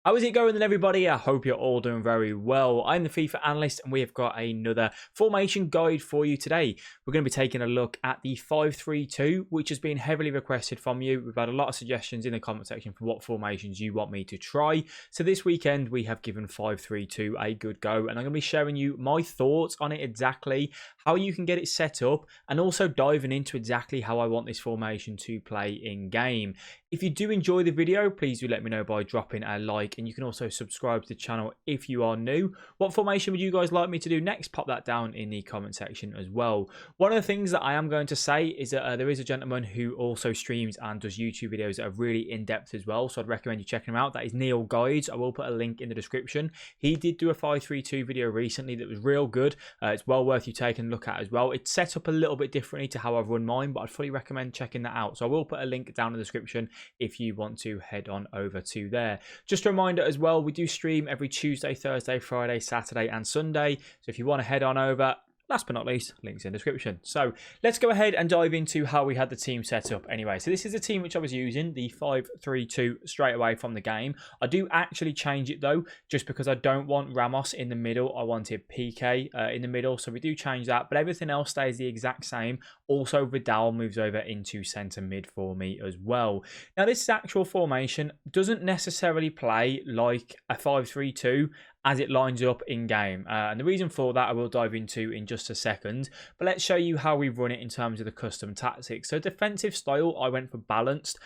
How is it going then, everybody? I hope you're all doing very well. I'm the FIFA analyst and we have got another formation guide for you today. We're going to be taking a look at the 5-3-2, which has been heavily requested from you. We've had a lot of suggestions in the comment section for what formations you want me to try. So this weekend we have given 5-3-2 a good go, and I'm going to be showing you my thoughts on it exactly, how you can get it set up, and also diving into exactly how I want this formation to play in game. If you do enjoy the video, please do let me know by dropping a like, and you can also subscribe to the channel if you are new. What formation would you guys like me to do next? Pop that down in the comment section as well. One of the things that I am going to say is that there is a gentleman who also streams and does YouTube videos that are really in-depth as well, so I'd recommend you checking him out. That is Neal Guides. I will put a link in the description. He did do a 5-3-2 video recently that was real good. It's well worth you taking a look at as well. It's set up a little bit differently to how I've run mine, but I'd fully recommend checking that out. So I will put a link down in the description if you want to head on over to there. Just a reminder as well, we do stream every Tuesday, Thursday, Friday, Saturday and Sunday. So if you want to head on over, last but not least, links in the description. So let's go ahead and dive into how we had the team set up anyway. So this is the team which I was using, the 5-3-2 straight away from the game. I do actually change it though, just because I don't want Ramos in the middle. I wanted PK in the middle. So we do change that, but everything else stays the exact same. Also, Vidal moves over into centre mid for me as well. Now, this actual formation doesn't necessarily play like a 5-3-2 as it lines up in game, and the reason for that I will dive into in just a second, but let's show you how we run it in terms of the custom tactics. So defensive style, I went for balanced.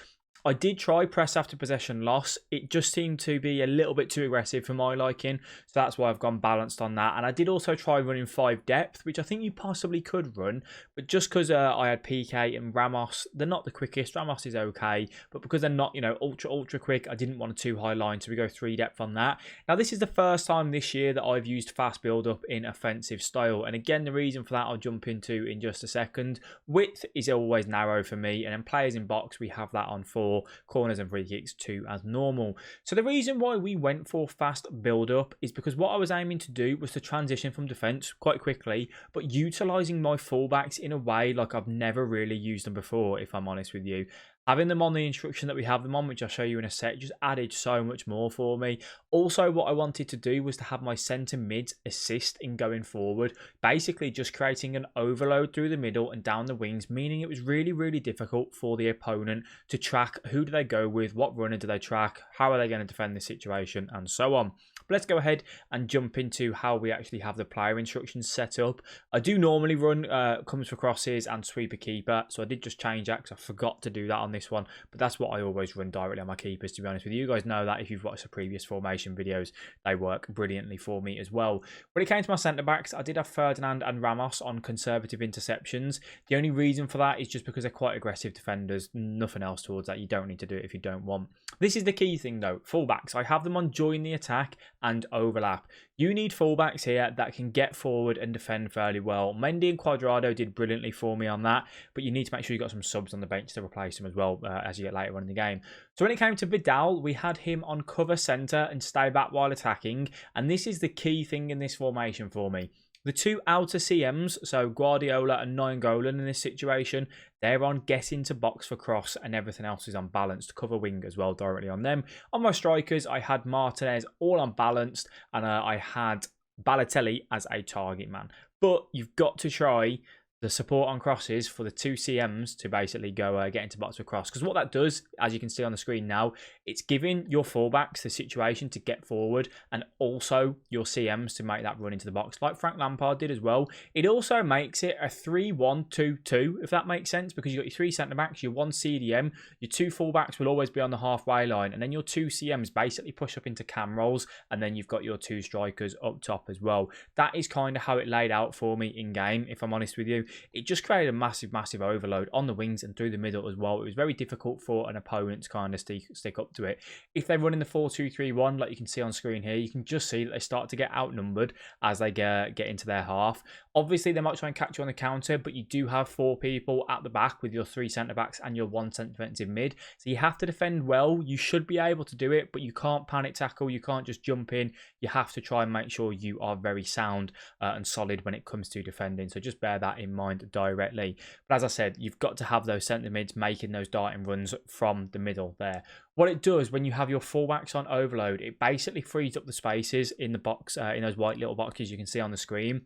I did try press after possession loss. It just seemed to be a little bit too aggressive for my liking, so that's why I've gone balanced on that. And I did also try running 5 depth, which I think you possibly could run, but just because I had PK and Ramos, they're not the quickest. Ramos is okay, but because they're not, ultra quick, I didn't want a too high line, so we go 3 depth on that. Now, this is the first time this year that I've used fast build up in offensive style, and again, the reason for that I'll jump into in just a second. Width is always narrow for me, and then players in box, we have that on 4. Corners and free kicks 2 as normal. So the reason why we went for fast build up is because what I was aiming to do was to transition from defense quite quickly, but utilizing my fullbacks in a way like I've never really used them before, if I'm honest with you. Having them on the instruction that we have them on, which I'll show you in a sec, just added so much more for me. Also, what I wanted to do was to have my centre mids assist in going forward, basically just creating an overload through the middle and down the wings, meaning it was really, really difficult for the opponent to track who do they go with, what runner do they track, how are they going to defend this situation, and so on. But let's go ahead and jump into how we actually have the player instructions set up. I do normally run comes for crosses and sweeper keeper, so I did just change that because I forgot to do that on this one, but that's what I always run directly on my keepers, to be honest with you. You guys know that if you've watched the previous formation videos, they work brilliantly for me as well. When it came to my centre backs, I did have Ferdinand and Ramos on conservative interceptions. The only reason for that is just because they're quite aggressive defenders, nothing else towards that. You don't need to do it if you don't want. This is the key thing though, fullbacks. I have them on join the attack and overlap. You need fullbacks here that can get forward and defend fairly well. Mendy and Cuadrado did brilliantly for me on that, but you need to make sure you've got some subs on the bench to replace them as well as you get later on in the game. So when it came to Vidal, we had him on cover centre and stay back while attacking, and this is the key thing in this formation for me. The 2 outer CMs, so Guardiola and Nainggolan in this situation, they're on get into box for cross, and everything else is on balanced cover wing as well, directly on them. On my strikers, I had Martinez all on balanced, and I had Balotelli as a target man. But you've got to try the support on crosses for the 2 CMs to basically go get into box for cross. Because what that does, as you can see on the screen now, it's giving your fullbacks the situation to get forward, and also your CMs to make that run into the box, like Frank Lampard did as well. It also makes it a 3-1-2-2, if that makes sense, because you've got your 3 centre-backs, your 1 CDM, your 2 fullbacks will always be on the halfway line, and then your 2 CMs basically push up into cam rolls, and then you've got your 2 strikers up top as well. That is kind of how it laid out for me in game, if I'm honest with you. It just created a massive overload on the wings and through the middle as well. It was very difficult for an opponent to kind of stick up to it. If they're running the 4-2-3-1, like you can see on screen here, you can just see that they start to get outnumbered as they get into their half. Obviously, they might try and catch you on the counter, but you do have 4 people at the back with your 3 centre-backs and your 1 defensive mid. So you have to defend well. You should be able to do it, but you can't panic tackle. You can't just jump in. You have to try and make sure you are very sound and solid when it comes to defending. So just bear that in mind. mind directly. But as I said, you've got to have those centre mids making those darting runs from the middle there. What it does when you have your fullbacks on overload, it basically frees up the spaces in the box, in those white little boxes you can see on the screen.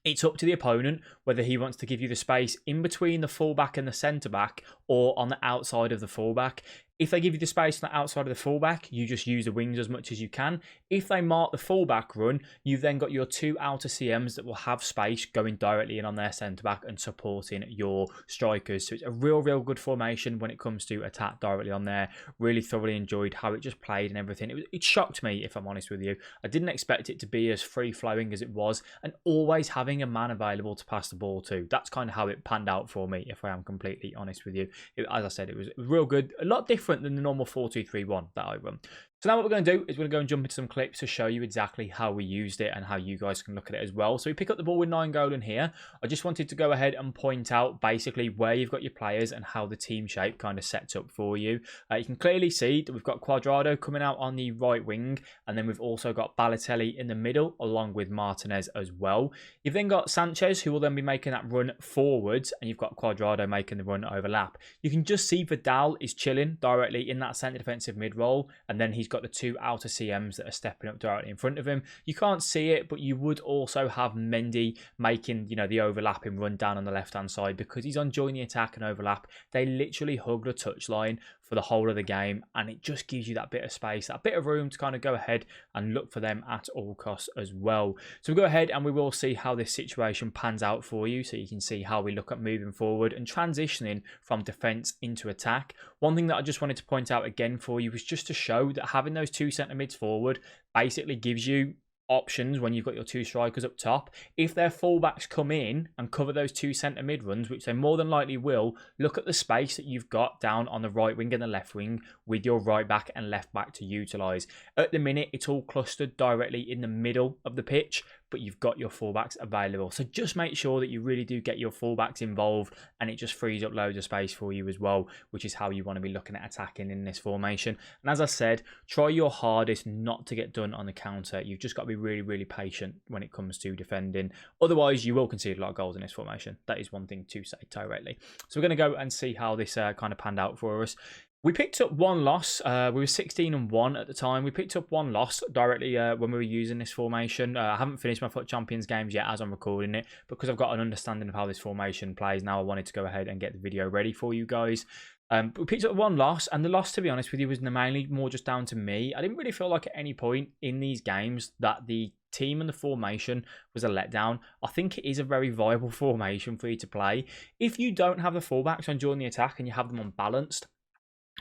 It's up to the opponent whether he wants to give you the space in between the fullback and the centre back or on the outside of the fullback. If they give you the space on the outside of the fullback, you just use the wings as much as you can. If they mark the fullback run, you've then got your two outer CMs that will have space going directly in on their centre-back and supporting your strikers. So it's a real good formation when it comes to attack directly on there. Really thoroughly enjoyed how it just played and everything. It shocked me, if I'm honest with you. I didn't expect it to be as free-flowing as it was, and always having a man available to pass the ball to. That's kind of how it panned out for me, if I am completely honest with you. As I said, it was real good. A lot different than the normal 4-2-3-1 that I run. So now what we're going to do is we're going to go and jump into some clips to show you exactly how we used it and how you guys can look at it as well. So we pick up the ball with Nainggolan here. I just wanted to go ahead and point out basically where you've got your players and how the team shape kind of sets up for you. You can clearly see that we've got Cuadrado coming out on the right wing, and then we've also got Balotelli in the middle along with Martinez as well. You've then got Sanchez, who will then be making that run forwards, and you've got Cuadrado making the run overlap. You can just see Vidal is chilling directly in that centre defensive mid role, and then he's got the two outer CMs that are stepping up directly in front of him. You can't see it, but you would also have Mendy making, the overlapping run down on the left-hand side because he's on join the attack and overlap. They literally hug the touchline for the whole of the game, and it just gives you that bit of space, that bit of room to kind of go ahead and look for them at all costs as well. So we'll go ahead and we will see how this situation pans out for you, so you can see how we look at moving forward and transitioning from defence into attack. One thing that I just wanted to point out again for you was just to show that having those two centre mids forward basically gives you options when you've got your two strikers up top. If their fullbacks come in and cover those two centre mid runs, which they more than likely will, look at the space that you've got down on the right wing and the left wing with your right back and left back to utilise. At the minute, it's all clustered directly in the middle of the pitch, but you've got your fullbacks available. So just make sure that you really do get your fullbacks involved, and it just frees up loads of space for you as well, which is how you want to be looking at attacking in this formation. And as I said, try your hardest not to get done on the counter. You've just got to be really patient when it comes to defending. Otherwise, you will concede a lot of goals in this formation. That is one thing to say directly. So we're going to go and see how this kind of panned out for us. We picked up one loss. We were 16-1 at the time. We picked up one loss directly when we were using this formation. I haven't finished my FUT Champions games yet as I'm recording it, because I've got an understanding of how this formation plays now. I wanted to go ahead and get the video ready for you guys. But we picked up one loss, and the loss, to be honest with you, was mainly more just down to me. I didn't really feel like at any point in these games that the team and the formation was a letdown. I think it is a very viable formation for you to play. If you don't have the fullbacks on during the attack and you have them unbalanced,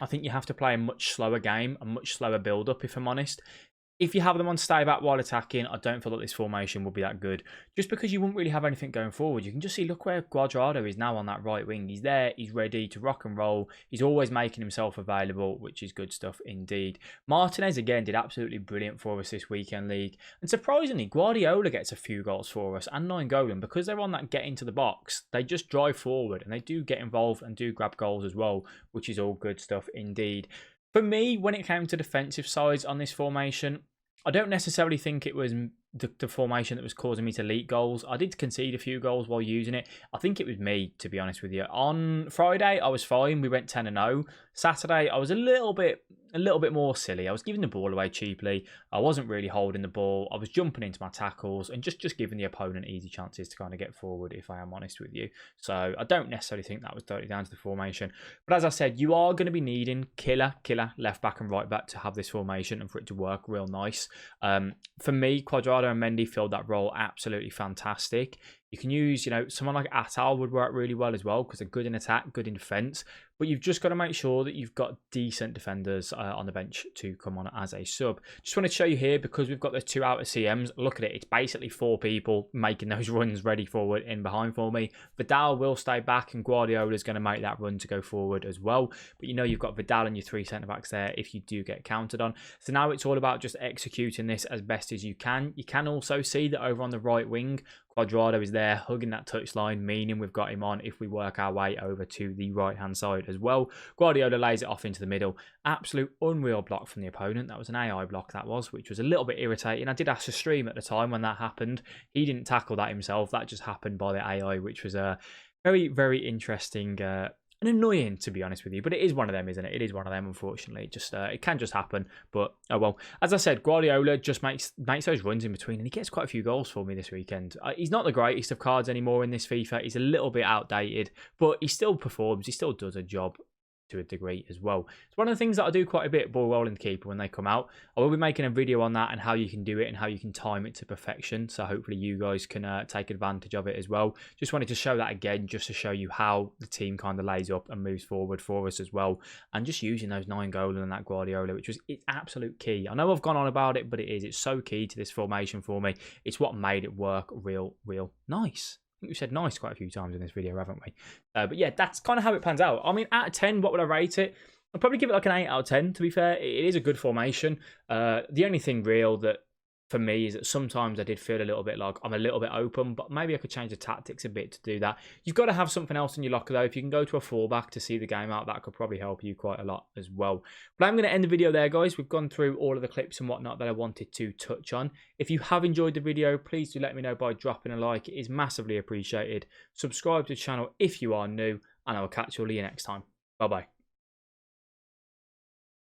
I think you have to play a much slower game, a much slower build-up, if I'm honest. If you have them on stay back while attacking, I don't feel that this formation will be that good. Just because you won't really have anything going forward. You can just see, look where Cuadrado is now on that right wing. He's there, he's ready to rock and roll. He's always making himself available, which is good stuff indeed. Martinez, again, did absolutely brilliant for us this weekend league. And surprisingly, Guardiola gets a few goals for us, and Nainggolan, because they're on that get into the box, they just drive forward, and they do get involved and do grab goals as well, which is all good stuff indeed. For me, when it came to defensive sides on this formation, I don't necessarily think it was the formation that was causing me to leak goals. I did concede a few goals while using it. I think it was me, to be honest with you. On Friday, I was fine. We went 10-0. Saturday, I was a little bit more silly. I was giving the ball away cheaply. I wasn't really holding the ball. I was jumping into my tackles and just giving the opponent easy chances to kind of get forward, if I am honest with you. So I don't necessarily think that was totally down to the formation. But as I said, you are going to be needing killer left back and right back to have this formation and for it to work real nice. For me, Cuadrado and Mendy filled that role absolutely fantastic. You can use, someone like Atal would work really well as well because they're good in attack, good in defence. But you've just got to make sure that you've got decent defenders on the bench to come on as a sub. Just wanted to show you here, because we've got those two outer CMs. Look at it. It's basically four people making those runs ready forward in behind for me. Vidal will stay back, and Guardiola is going to make that run to go forward as well. But you've got Vidal and your three centre-backs there if you do get counted on. So now it's all about just executing this as best as you can. You can also see that over on the right wing, Quadrado is there hugging that touchline, meaning we've got him on if we work our way over to the right-hand side as well. Guardiola lays it off into the middle. Absolute unreal block from the opponent. That was an AI block, that was, which was a little bit irritating. I did ask to stream at the time when that happened. He didn't tackle that himself. That just happened by the AI, which was a very, very interesting and annoying, to be honest with you, but it is one of them, isn't it? It is one of them, unfortunately. Just it can just happen, but oh well. As I said, Guardiola just makes those runs in between, and he gets quite a few goals for me this weekend. He's not the greatest of cards anymore in this FIFA. He's a little bit outdated, but he still performs. He still does a job to a degree as well. It's one of the things that I do quite a bit, ball rolling the keeper when they come out. I will be making a video on that and how you can do it and how you can time it to perfection. So hopefully you guys can take advantage of it as well. Just wanted to show that again, just to show you how the team kind of lays up and moves forward for us as well. And just using those 9 goals and that Guardiola, which was it's absolute key. I know I've gone on about it, but it is. It's so key to this formation for me. It's what made it work real nice. We said nice quite a few times in this video, haven't we? But yeah, that's kind of how it pans out. I mean, out of 10, what would I rate it? I'd probably give it like an 8 out of 10, to be fair. It is a good formation. The only thing real that for me is that sometimes I did feel a little bit like I'm a little bit open, but maybe I could change the tactics a bit to do that. You've got to have something else in your locker, though. If you can go to a fullback to see the game out, that could probably help you quite a lot as well. But I'm going to end the video there, guys. We've gone through all of the clips and whatnot that I wanted to touch on. If you have enjoyed the video, please do let me know by dropping a like. It is massively appreciated. Subscribe to the channel if you are new, and I will catch you all next time. Bye-bye.